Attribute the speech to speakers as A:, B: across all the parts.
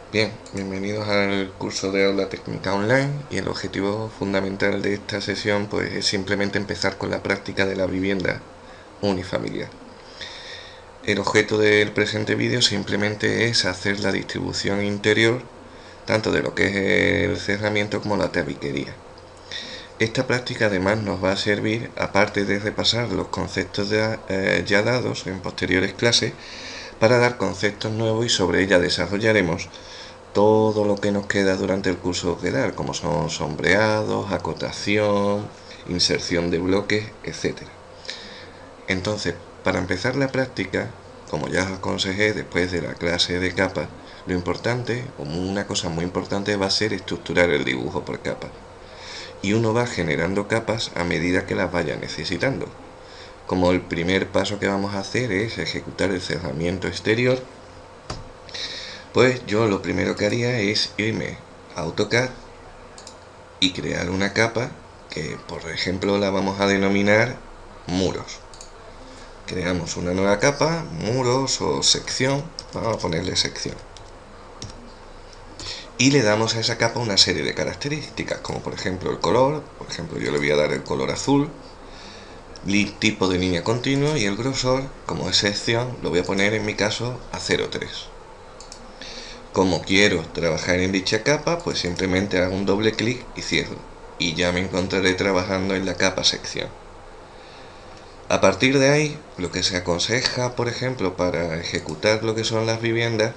A: Bien, bienvenidos al curso de Aula Técnica Online y el objetivo fundamental de esta sesión pues es simplemente empezar con la práctica de la vivienda unifamiliar. El objeto del presente vídeo simplemente es hacer la distribución interior tanto de lo que es el cerramiento como la tabiquería. Esta práctica además nos va a servir, aparte de repasar los conceptos ya dados en posteriores clases, para dar conceptos nuevos y sobre ella desarrollaremos todo lo que nos queda durante el curso que dar, como son sombreados, acotación, inserción de bloques, etc. Entonces, para empezar la práctica, como ya os aconsejé después de la clase de capas, lo importante, como una cosa muy importante, va a ser estructurar el dibujo por capas. Y uno va generando capas a medida que las vaya necesitando. Como el primer paso que vamos a hacer es ejecutar el cerramiento exterior, pues yo lo primero que haría es irme a AutoCAD y crear una capa que, por ejemplo, la vamos a denominar muros. Creamos una nueva capa, muros o sección, vamos a ponerle sección. Y le damos a esa capa una serie de características, como por ejemplo el color, por ejemplo yo le voy a dar el color azul, tipo de línea continua y el grosor, como es sección, lo voy a poner en mi caso a 0,3. Como quiero trabajar en dicha capa, pues simplemente hago un doble clic y cierro. Y ya me encontraré trabajando en la capa sección. A partir de ahí, lo que se aconseja, por ejemplo, para ejecutar lo que son las viviendas,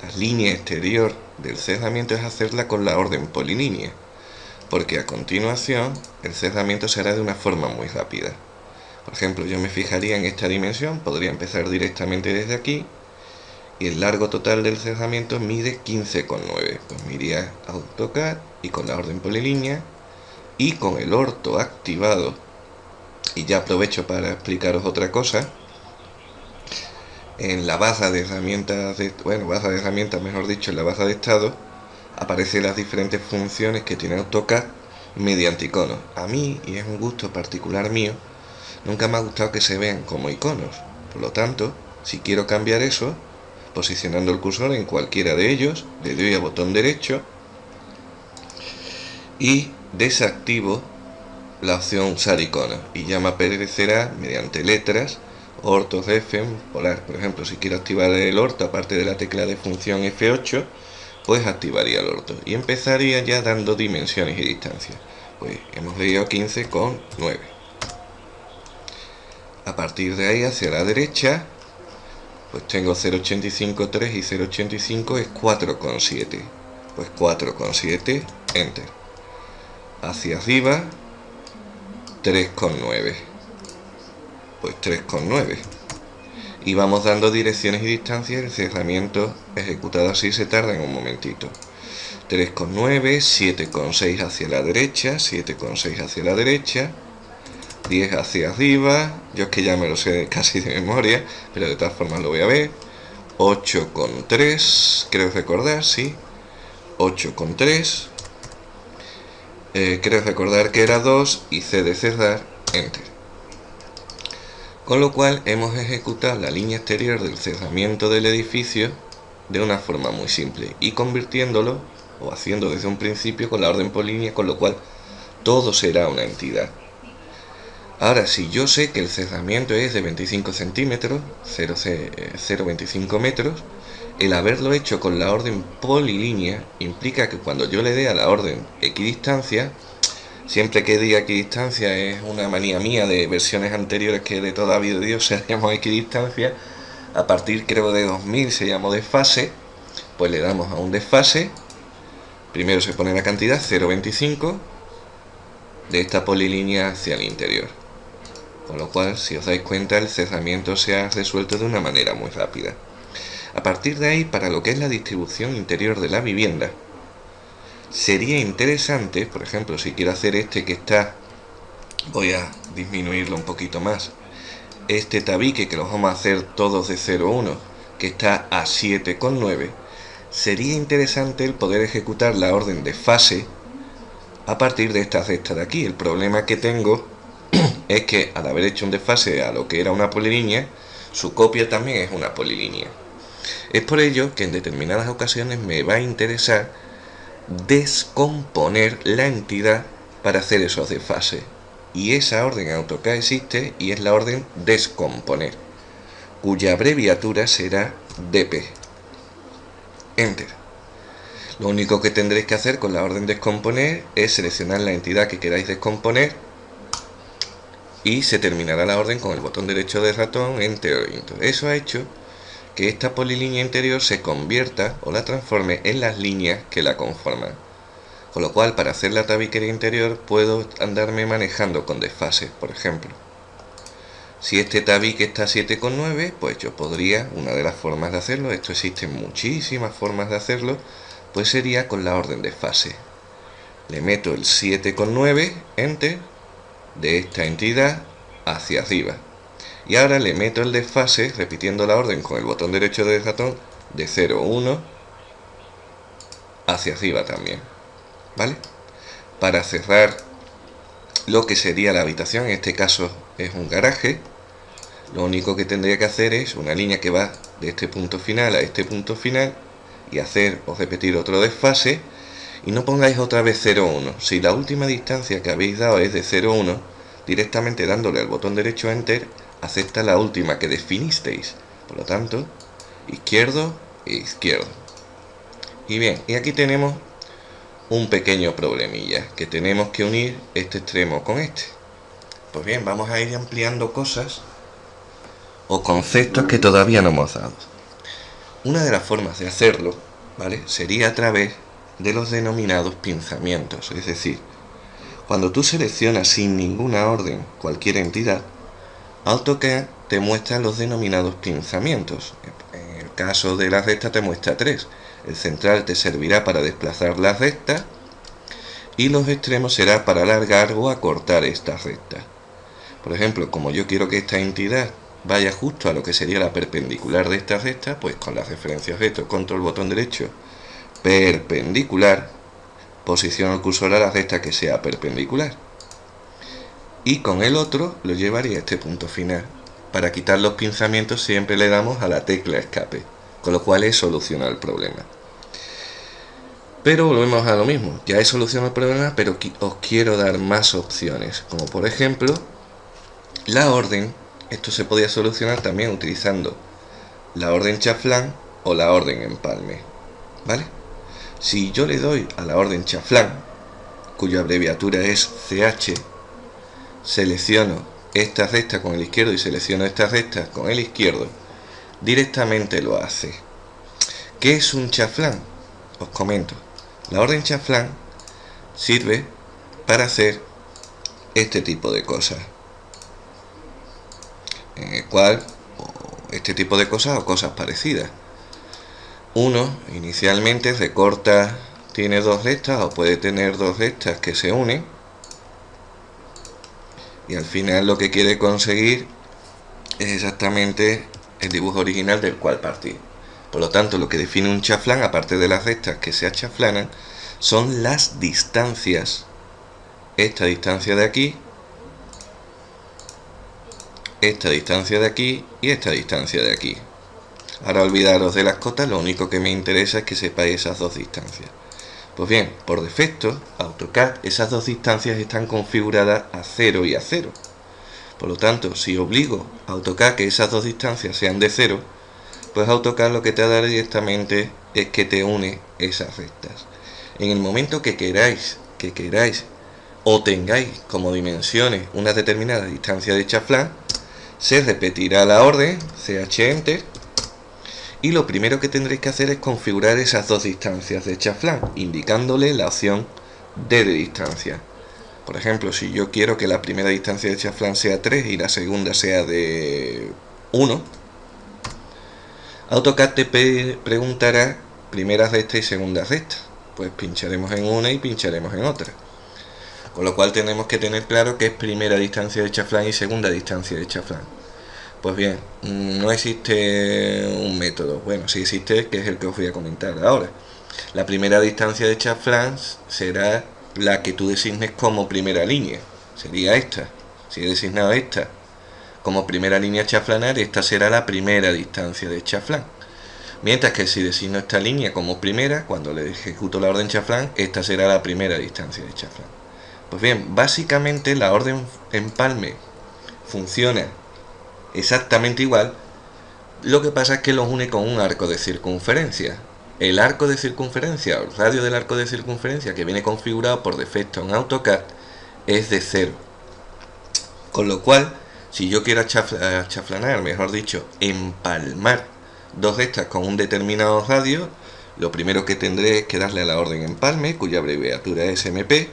A: la línea exterior del cerramiento es hacerla con la orden polilínea, porque a continuación el cerramiento será de una forma muy rápida. Por ejemplo, yo me fijaría en esta dimensión, podría empezar directamente desde aquí, y el largo total del cerramiento mide 15,9. Pues me iría a AutoCAD y con la orden polilínea y con el orto activado, y ya aprovecho para explicaros otra cosa. En la barra de herramientas, barra de herramientas, mejor dicho, en la barra de estado, aparecen las diferentes funciones que tiene AutoCAD mediante iconos. A mí, y es un gusto particular mío, nunca me ha gustado que se vean como iconos. Por lo tanto, si quiero cambiar eso, posicionando el cursor en cualquiera de ellos, le doy a botón derecho y desactivo la opción usar iconos y ya me aparecerá mediante letras orto, ref, polar. Por ejemplo, si quiero activar el orto aparte de la tecla de función F8, pues activaría el orto y empezaría ya dando dimensiones y distancias. Pues hemos leído 15,9. A partir de ahí hacia la derecha, pues tengo 0,85,3 y 0,85 es 4,7. Pues 4,7, enter. Hacia arriba, 3,9. Pues 3,9. Y vamos dando direcciones y distancias. El cerramiento ejecutado así se tarda en un momentito. 3,9, 7,6 hacia la derecha, 7,6 hacia la derecha, 10 hacia arriba, yo es que ya me lo sé casi de memoria, pero de todas formas lo voy a ver. 8,3, creo recordar, sí, 8,3, creo recordar que era 2 y C de cerrar, enter. Con lo cual hemos ejecutado la línea exterior del cerramiento del edificio de una forma muy simple y convirtiéndolo o haciendo desde un principio con la orden polilínea, con lo cual todo será una entidad. Ahora, si yo sé que el cerramiento es de 25 centímetros, 0,25 metros, el haberlo hecho con la orden polilínea implica que cuando yo le dé a la orden equidistancia, siempre que diga equidistancia es una manía mía de versiones anteriores que de toda vida de Dios se llamó equidistancia, a partir creo de 2000 se llamó desfase, pues le damos a un desfase, primero se pone la cantidad 0,25 de esta polilínea hacia el interior. Con lo cual, si os dais cuenta, el cerramiento se ha resuelto de una manera muy rápida. A partir de ahí, para lo que es la distribución interior de la vivienda, sería interesante, por ejemplo, si quiero hacer este que está, voy a disminuirlo un poquito más, este tabique que lo vamos a hacer todos de 0,1, que está a 7,9, sería interesante el poder ejecutar la orden de fase a partir de esta recta de aquí. El problema que tengo es que al haber hecho un desfase a lo que era una polilínea, su copia también es una polilínea. Es por ello que en determinadas ocasiones me va a interesar descomponer la entidad para hacer esos desfases. Y esa orden en AutoCAD existe y es la orden descomponer, cuya abreviatura será DP. Enter. Lo único que tendréis que hacer con la orden descomponer es seleccionar la entidad que queráis descomponer y se terminará la orden con el botón derecho del ratón, Enter o Enter. Eso ha hecho que esta polilínea interior se convierta o la transforme en las líneas que la conforman. Con lo cual, para hacer la tabiquería interior puedo andarme manejando con desfases. Por ejemplo, si este tabique está a 7,9, pues yo podría, una de las formas de hacerlo, esto existen muchísimas formas de hacerlo, pues sería con la orden desfase. Le meto el 7,9, Enter, de esta entidad hacia arriba. Y ahora le meto el desfase, repitiendo la orden con el botón derecho del ratón, de 0,1 hacia arriba también. ¿Vale? Para cerrar lo que sería la habitación, en este caso es un garaje, lo único que tendría que hacer es una línea que va de este punto final a este punto final y hacer o repetir otro desfase, y no pongáis otra vez 0,1. Si la última distancia que habéis dado es de 0,1, directamente dándole al botón derecho Enter, acepta la última que definisteis. Por lo tanto, izquierdo e izquierdo. Y bien, y aquí tenemos un pequeño problemilla, que tenemos que unir este extremo con este. Pues bien, vamos a ir ampliando cosas o conceptos que todavía no hemos dado. Una de las formas de hacerlo, ¿vale?, sería a través de los denominados pinzamientos. Es decir, cuando tú seleccionas sin ninguna orden cualquier entidad, AutoCAD te muestra los denominados pinzamientos. En el caso de la recta te muestra 3. El central te servirá para desplazar la recta y los extremos será para alargar o acortar esta recta. Por ejemplo, como yo quiero que esta entidad vaya justo a lo que sería la perpendicular de esta recta, pues con la referencia objeto, control botón derecho, perpendicular, posiciono el cursor a la recta que sea perpendicular. Y con el otro lo llevaría a este punto final. Para quitar los pinzamientos siempre le damos a la tecla escape, con lo cual he solucionado el problema. Pero volvemos a lo mismo, ya he solucionado el problema, pero os quiero dar más opciones, como por ejemplo la orden. Esto se podía solucionar también utilizando la orden chaflán o la orden empalme, ¿vale? Si yo le doy a la orden chaflán, cuya abreviatura es CH, selecciono esta recta con el izquierdo y selecciono esta recta con el izquierdo, directamente lo hace. ¿Qué es un chaflán? Os comento. La orden chaflán sirve para hacer este tipo de cosas, en el cual este tipo de cosas o cosas parecidas. Uno inicialmente recorta, tiene dos rectas o puede tener dos rectas que se unen y al final lo que quiere conseguir es exactamente el dibujo original del cual partir. Por lo tanto, lo que define un chaflán, aparte de las rectas que se achaflanan, son las distancias. Esta distancia de aquí, esta distancia de aquí y esta distancia de aquí. Ahora olvidaros de las cotas, lo único que me interesa es que sepáis esas dos distancias. Pues bien, por defecto, AutoCAD, esas dos distancias están configuradas a 0 y a 0. Por lo tanto, si obligo a AutoCAD que esas dos distancias sean de 0, pues AutoCAD lo que te dará directamente es que te une esas rectas. En el momento que queráis o tengáis como dimensiones una determinada distancia de chaflán, se repetirá la orden CH Enter y lo primero que tendréis que hacer es configurar esas dos distancias de chaflán, indicándole la opción D de distancia. Por ejemplo, si yo quiero que la primera distancia de chaflán sea 3 y la segunda sea de 1, AutoCAD te preguntará primera recta y segunda recta. Pues pincharemos en una y pincharemos en otra. Con lo cual tenemos que tener claro que es primera distancia de chaflán y segunda distancia de chaflán. Pues bien, no existe un método. Bueno, sí existe, que es el que os voy a comentar ahora. La primera distancia de chaflán será la que tú designes como primera línea. Sería esta. Si he designado esta como primera línea chaflanar, esta será la primera distancia de chaflán. Mientras que si designo esta línea como primera, cuando le ejecuto la orden chaflán, esta será la primera distancia de chaflán. Pues bien, básicamente la orden empalme funciona exactamente igual, lo que pasa es que los une con un arco de circunferencia. El arco de circunferencia, o el radio del arco de circunferencia que viene configurado por defecto en AutoCAD, es de 0. Con lo cual, si yo quiero chaflanar, mejor dicho, empalmar dos de estas con un determinado radio, lo primero que tendré es que darle a la orden empalme, cuya abreviatura es MP,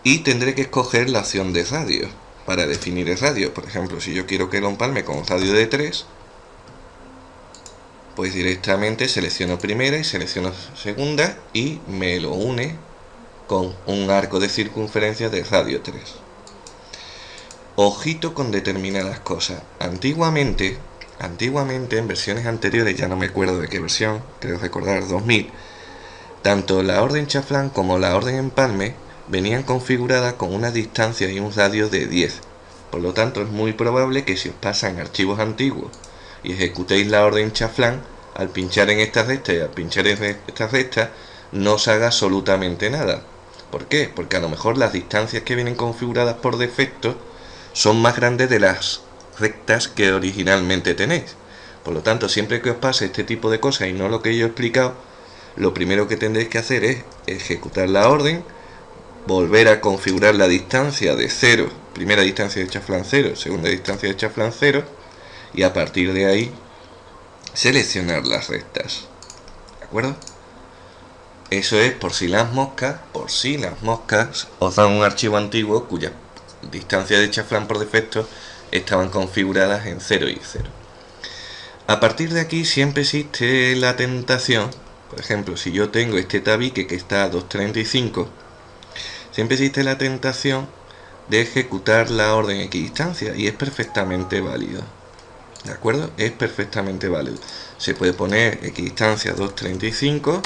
A: y tendré que escoger la opción de radio para definir el radio. Por ejemplo, si yo quiero que lo empalme con un radio de 3, pues directamente selecciono primera y selecciono segunda y me lo une con un arco de circunferencia de radio 3. Ojito con determinadas cosas. Antiguamente en versiones anteriores, ya no me acuerdo de qué versión, creo recordar 2000, tanto la orden chaflán como la orden empalme venían configuradas con una distancia y un radio de 10. Por lo tanto, es muy probable que si os pasan archivos antiguos y ejecutéis la orden chaflán, al pinchar en esta recta y al pinchar en esta recta, no os haga absolutamente nada. ¿Por qué? Porque a lo mejor las distancias que vienen configuradas por defecto son más grandes de las rectas que originalmente tenéis. Por lo tanto, siempre que os pase este tipo de cosas y no lo que yo he explicado, lo primero que tendréis que hacer es ejecutar la orden, volver a configurar la distancia de 0, primera distancia de chaflán 0, segunda distancia de chaflán 0, y a partir de ahí seleccionar las rectas. ¿De acuerdo? Eso es por si las moscas os dan un archivo antiguo cuya distancia de chaflán por defecto estaban configuradas en 0 y 0. A partir de aquí siempre existe la tentación, por ejemplo, si yo tengo este tabique que está a 235, siempre existe la tentación de ejecutar la orden equidistancia y es perfectamente válido. ¿De acuerdo? Es perfectamente válido. Se puede poner equidistancia 235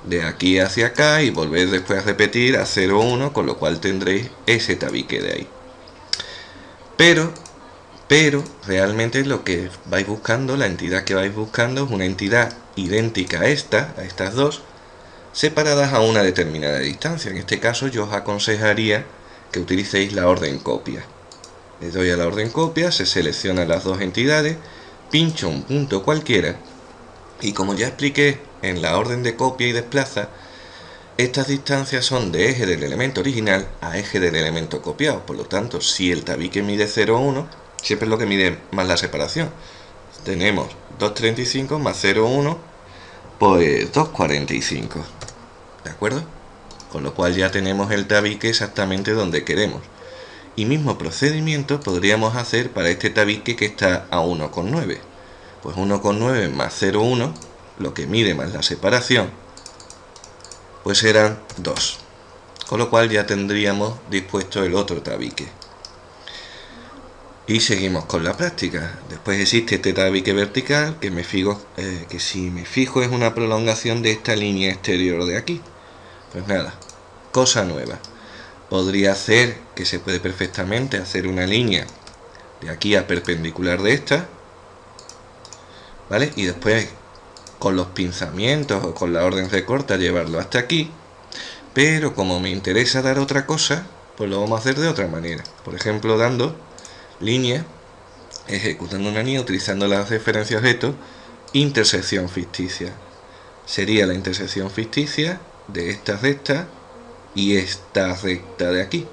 A: de aquí hacia acá y volver después a repetir a 0,1, con lo cual tendréis ese tabique de ahí. Pero realmente lo que vais buscando, la entidad que vais buscando es una entidad idéntica a estas dos, separadas a una determinada distancia. En este caso yo os aconsejaría que utilicéis la orden copia. Le doy a la orden copia, se seleccionan las dos entidades, pincho un punto cualquiera y como ya expliqué en la orden de copia y desplaza, estas distancias son de eje del elemento original a eje del elemento copiado. Por lo tanto, si el tabique mide 0,1, siempre es lo que mide más la separación. Tenemos 2,35 más 0,1, pues 2,45. ¿De acuerdo? Con lo cual ya tenemos el tabique exactamente donde queremos. Y mismo procedimiento podríamos hacer para este tabique que está a 1,9. Pues 1,9 más 0,1, lo que mide más la separación, pues serán 2. Con lo cual ya tendríamos dispuesto el otro tabique. Y seguimos con la práctica. Después existe este tabique vertical que si me fijo es una prolongación de esta línea exterior de aquí. Pues nada, cosa nueva. Podría hacer que se puede perfectamente hacer una línea de aquí a perpendicular de esta, ¿vale? Y después con los pinzamientos o con la orden recorta llevarlo hasta aquí, pero como me interesa dar otra cosa, pues lo vamos a hacer de otra manera. Por ejemplo, dando línea, ejecutando una línea utilizando la referencia objeto intersección ficticia. Sería la intersección ficticia de esta recta y esta recta de aquí.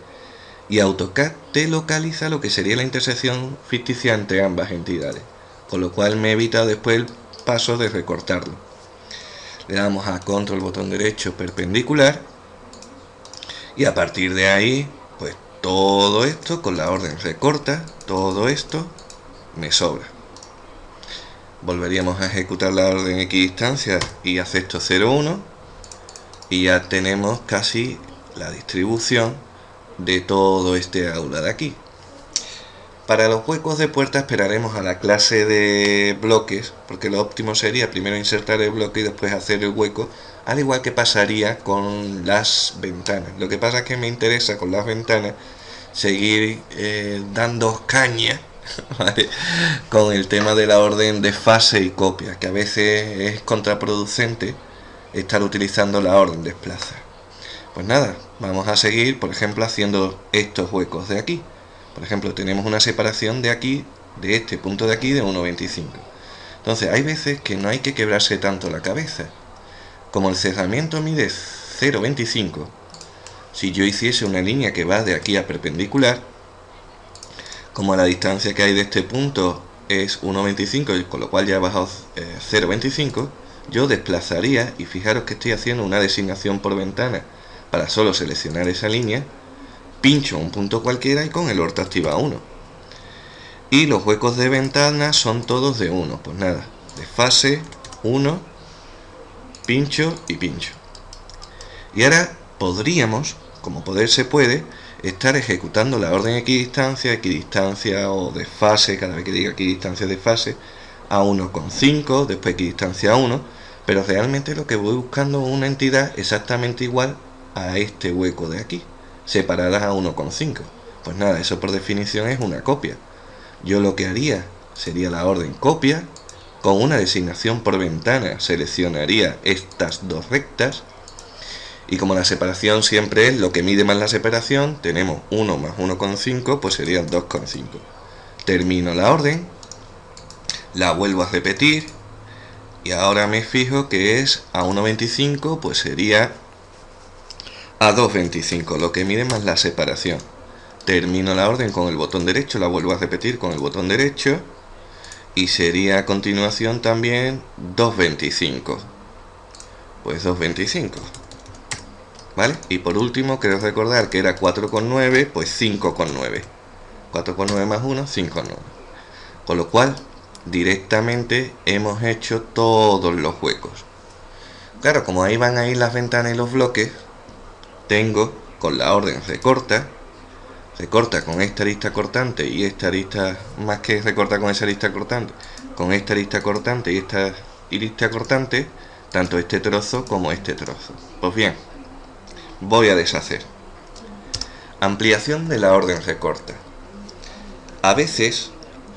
A: Y AutoCAD te localiza lo que sería la intersección ficticia entre ambas entidades, con lo cual me evita después el paso de recortarlo. Le damos a control botón derecho perpendicular y a partir de ahí pues todo esto con la orden recorta, todo esto me sobra. Volveríamos a ejecutar la orden equidistancia y acepto 0,1 y ya tenemos casi la distribución de todo este aula de aquí. Para los huecos de puerta esperaremos a la clase de bloques, porque lo óptimo sería primero insertar el bloque y después hacer el hueco, al igual que pasaría con las ventanas. Lo que pasa es que me interesa con las ventanas seguir dando caña ¿vale? Con el tema de la orden desfase y copia, que a veces es contraproducente estar utilizando la orden desplaza. Pues nada, vamos a seguir, por ejemplo, haciendo estos huecos de aquí. Por ejemplo, tenemos una separación de aquí, de este punto de aquí, de 1,25. Entonces, hay veces que no hay que quebrarse tanto la cabeza. Como el cerramiento mide 0,25, si yo hiciese una línea que va de aquí a perpendicular, como la distancia que hay de este punto es 1,25, con lo cual ya he bajado 0,25, yo desplazaría, y fijaros que estoy haciendo una designación por ventana para solo seleccionar esa línea, pincho un punto cualquiera y con el orto activa 1. Y los huecos de ventana son todos de 1, pues nada, desfase, 1, pincho y pincho. Y ahora podríamos, como poder se puede, estar ejecutando la orden equidistancia o desfase, cada vez que diga equidistancia desfase, a 1,5, después equidistancia a 1, pero realmente lo que voy buscando es una entidad exactamente igual a este hueco de aquí, separadas a 1,5. Pues nada, eso por definición es una copia. Yo lo que haría sería la orden copia, con una designación por ventana seleccionaría estas dos rectas, y como la separación siempre es lo que mide más la separación, tenemos 1 más 1,5, pues serían 2,5. Termino la orden, la vuelvo a repetir, y ahora me fijo que es a 1,25, pues sería a 2,25, lo que mide más la separación. Termino la orden con el botón derecho, la vuelvo a repetir con el botón derecho, y sería a continuación también 2,25. Pues 2,25. ¿Vale? Y por último, quiero recordar que era 4,9, pues 5,9. 4,9 más 1, 5,9. Con lo cual, directamente hemos hecho todos los huecos. Claro, como ahí van a ir las ventanas y los bloques, tengo con la orden recorta con esta arista cortante y esta arista, más que recorta con esa arista cortante, con esta arista cortante y esta arista cortante, tanto este trozo como este trozo. Pues bien, voy a deshacer. Ampliación de la orden recorta. A veces,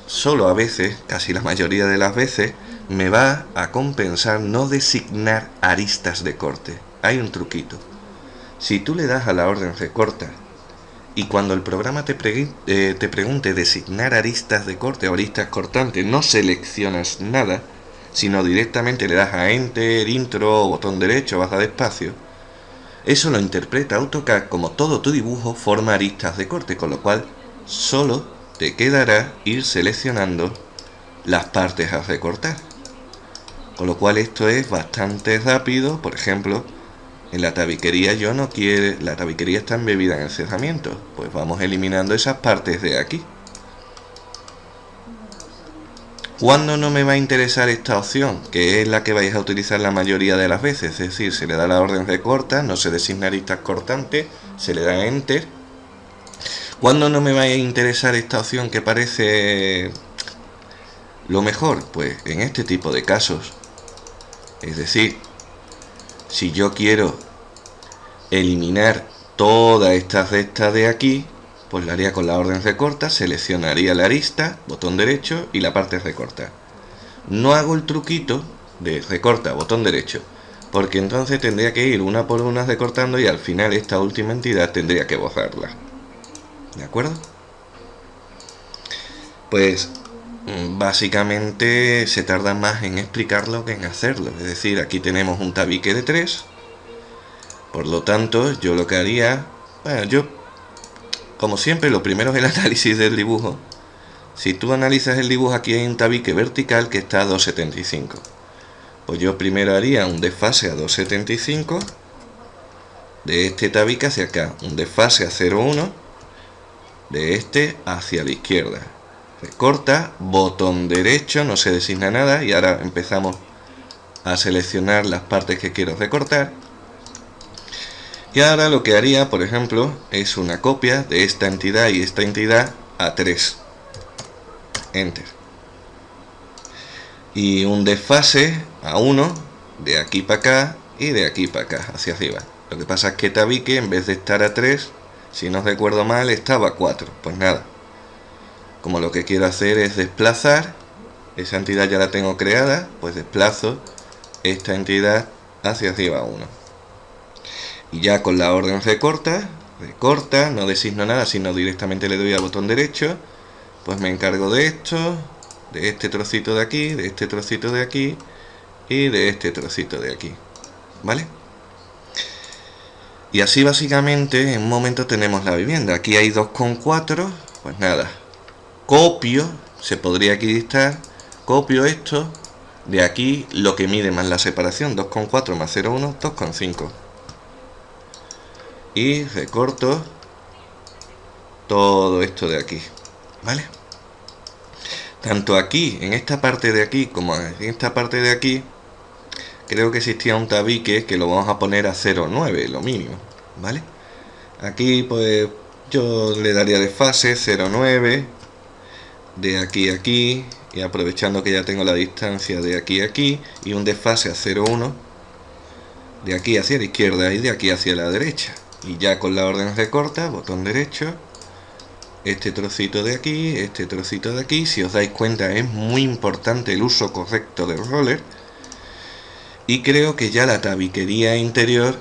A: solo a veces, casi la mayoría de las veces, me va a compensar no designar aristas de corte. Hay un truquito. Si tú le das a la orden recorta y cuando el programa te pregunte designar aristas de corte o aristas cortantes, no seleccionas nada, sino directamente le das a Enter, Intro, botón derecho, baja de espacio, eso lo interpreta AutoCAD como todo tu dibujo forma aristas de corte, con lo cual solo te quedará ir seleccionando las partes a recortar. Con lo cual esto es bastante rápido. Por ejemplo, en la tabiquería la tabiquería está embebida en el cerramiento, pues vamos eliminando esas partes de aquí. ¿Cuándo no me va a interesar esta opción? Que es la que vais a utilizar la mayoría de las veces, es decir, se le da la orden recorta, no se designa aristas cortantes, se le da Enter. ¿Cuándo no me va a interesar esta opción que parece lo mejor? Pues en este tipo de casos. Es decir, si yo quiero eliminar toda esta recta de aquí, pues la haría con la orden recorta, seleccionaría la arista, botón derecho y la parte recorta. No hago el truquito de recorta, botón derecho, porque entonces tendría que ir una por una recortando y al final esta última entidad tendría que borrarla. ¿De acuerdo? Pues básicamente se tarda más en explicarlo que en hacerlo. Es decir, aquí tenemos un tabique de 3. Por lo tanto, yo lo que haría... Bueno, como siempre, lo primero es el análisis del dibujo. Si tú analizas el dibujo, aquí hay un tabique vertical que está a 2,75. Pues yo primero haría un desfase a 2,75. De este tabique hacia acá. Un desfase a 0,1. De este hacia la izquierda. Recorta, botón derecho, no se designa nada. Y ahora empezamos a seleccionar las partes que quiero recortar. Y ahora lo que haría, por ejemplo, es una copia de esta entidad y esta entidad a 3. Enter. Y un desfase a 1, de aquí para acá y de aquí para acá, hacia arriba. Lo que pasa es que tabique, en vez de estar a 3, si no recuerdo mal, estaba a 4. Pues nada. como lo que quiero hacer es desplazar, esa entidad ya la tengo creada, pues desplazo esta entidad hacia arriba 1. Y ya con la orden recorta, no designo nada, sino directamente le doy al botón derecho, pues me encargo de esto, de este trocito de aquí, de este trocito de aquí y de este trocito de aquí, ¿vale? Y así básicamente en un momento tenemos la vivienda. Aquí hay 2,4, pues nada, copio, se podría equidistar, copio esto, de aquí lo que mide más la separación, 2,4 más 0,1, 2,5. Y recorto todo esto de aquí, ¿vale? Tanto aquí, en esta parte de aquí, como en esta parte de aquí, creo que existía un tabique que lo vamos a poner a 0,9, lo mínimo, ¿vale? Aquí pues yo le daría desfase 0,9, de aquí a aquí, y aprovechando que ya tengo la distancia de aquí a aquí, y un desfase a 0,1, de aquí hacia la izquierda y de aquí hacia la derecha. Y ya con la orden recorta, botón derecho, este trocito de aquí, este trocito de aquí. Si os dais cuenta, es muy importante el uso correcto del roller. Y creo que ya la tabiquería interior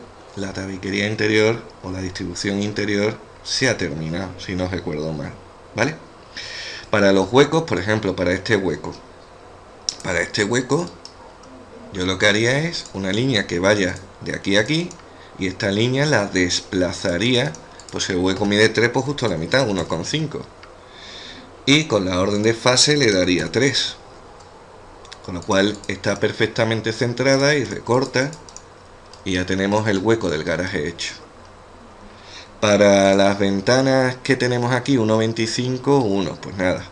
A: o la distribución interior se ha terminado, si no recuerdo mal, ¿vale? Para los huecos, por ejemplo, para este hueco, yo lo que haría es una línea que vaya de aquí a aquí, y esta línea la desplazaría, pues el hueco mide 3, pues justo a la mitad, 1,5. Y con la orden de fase le daría 3. Con lo cual está perfectamente centrada y recorta, y ya tenemos el hueco del garaje hecho. Para las ventanas que tenemos aquí, 1,25, 1, pues nada.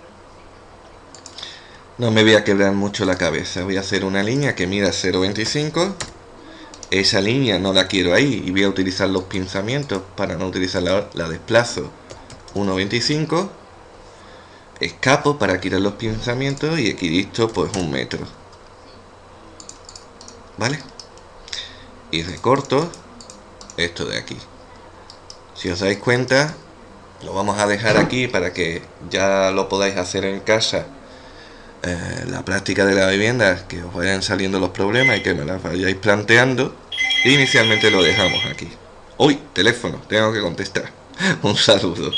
A: No me voy a quebrar mucho la cabeza, voy a hacer una línea que mida 0,25. Esa línea no la quiero ahí y voy a utilizar los pinzamientos. Para no utilizarla, la desplazo 1,25. Escapo para quitar los pinzamientos y equidisto pues 1 metro, ¿vale? Y recorto esto de aquí. Si os dais cuenta, lo vamos a dejar aquí para que ya lo podáis hacer en casa. La práctica de la vivienda, que os vayan saliendo los problemas y que me las vayáis planteando. Inicialmente lo dejamos aquí. Uy, teléfono, tengo que contestar. Un saludo.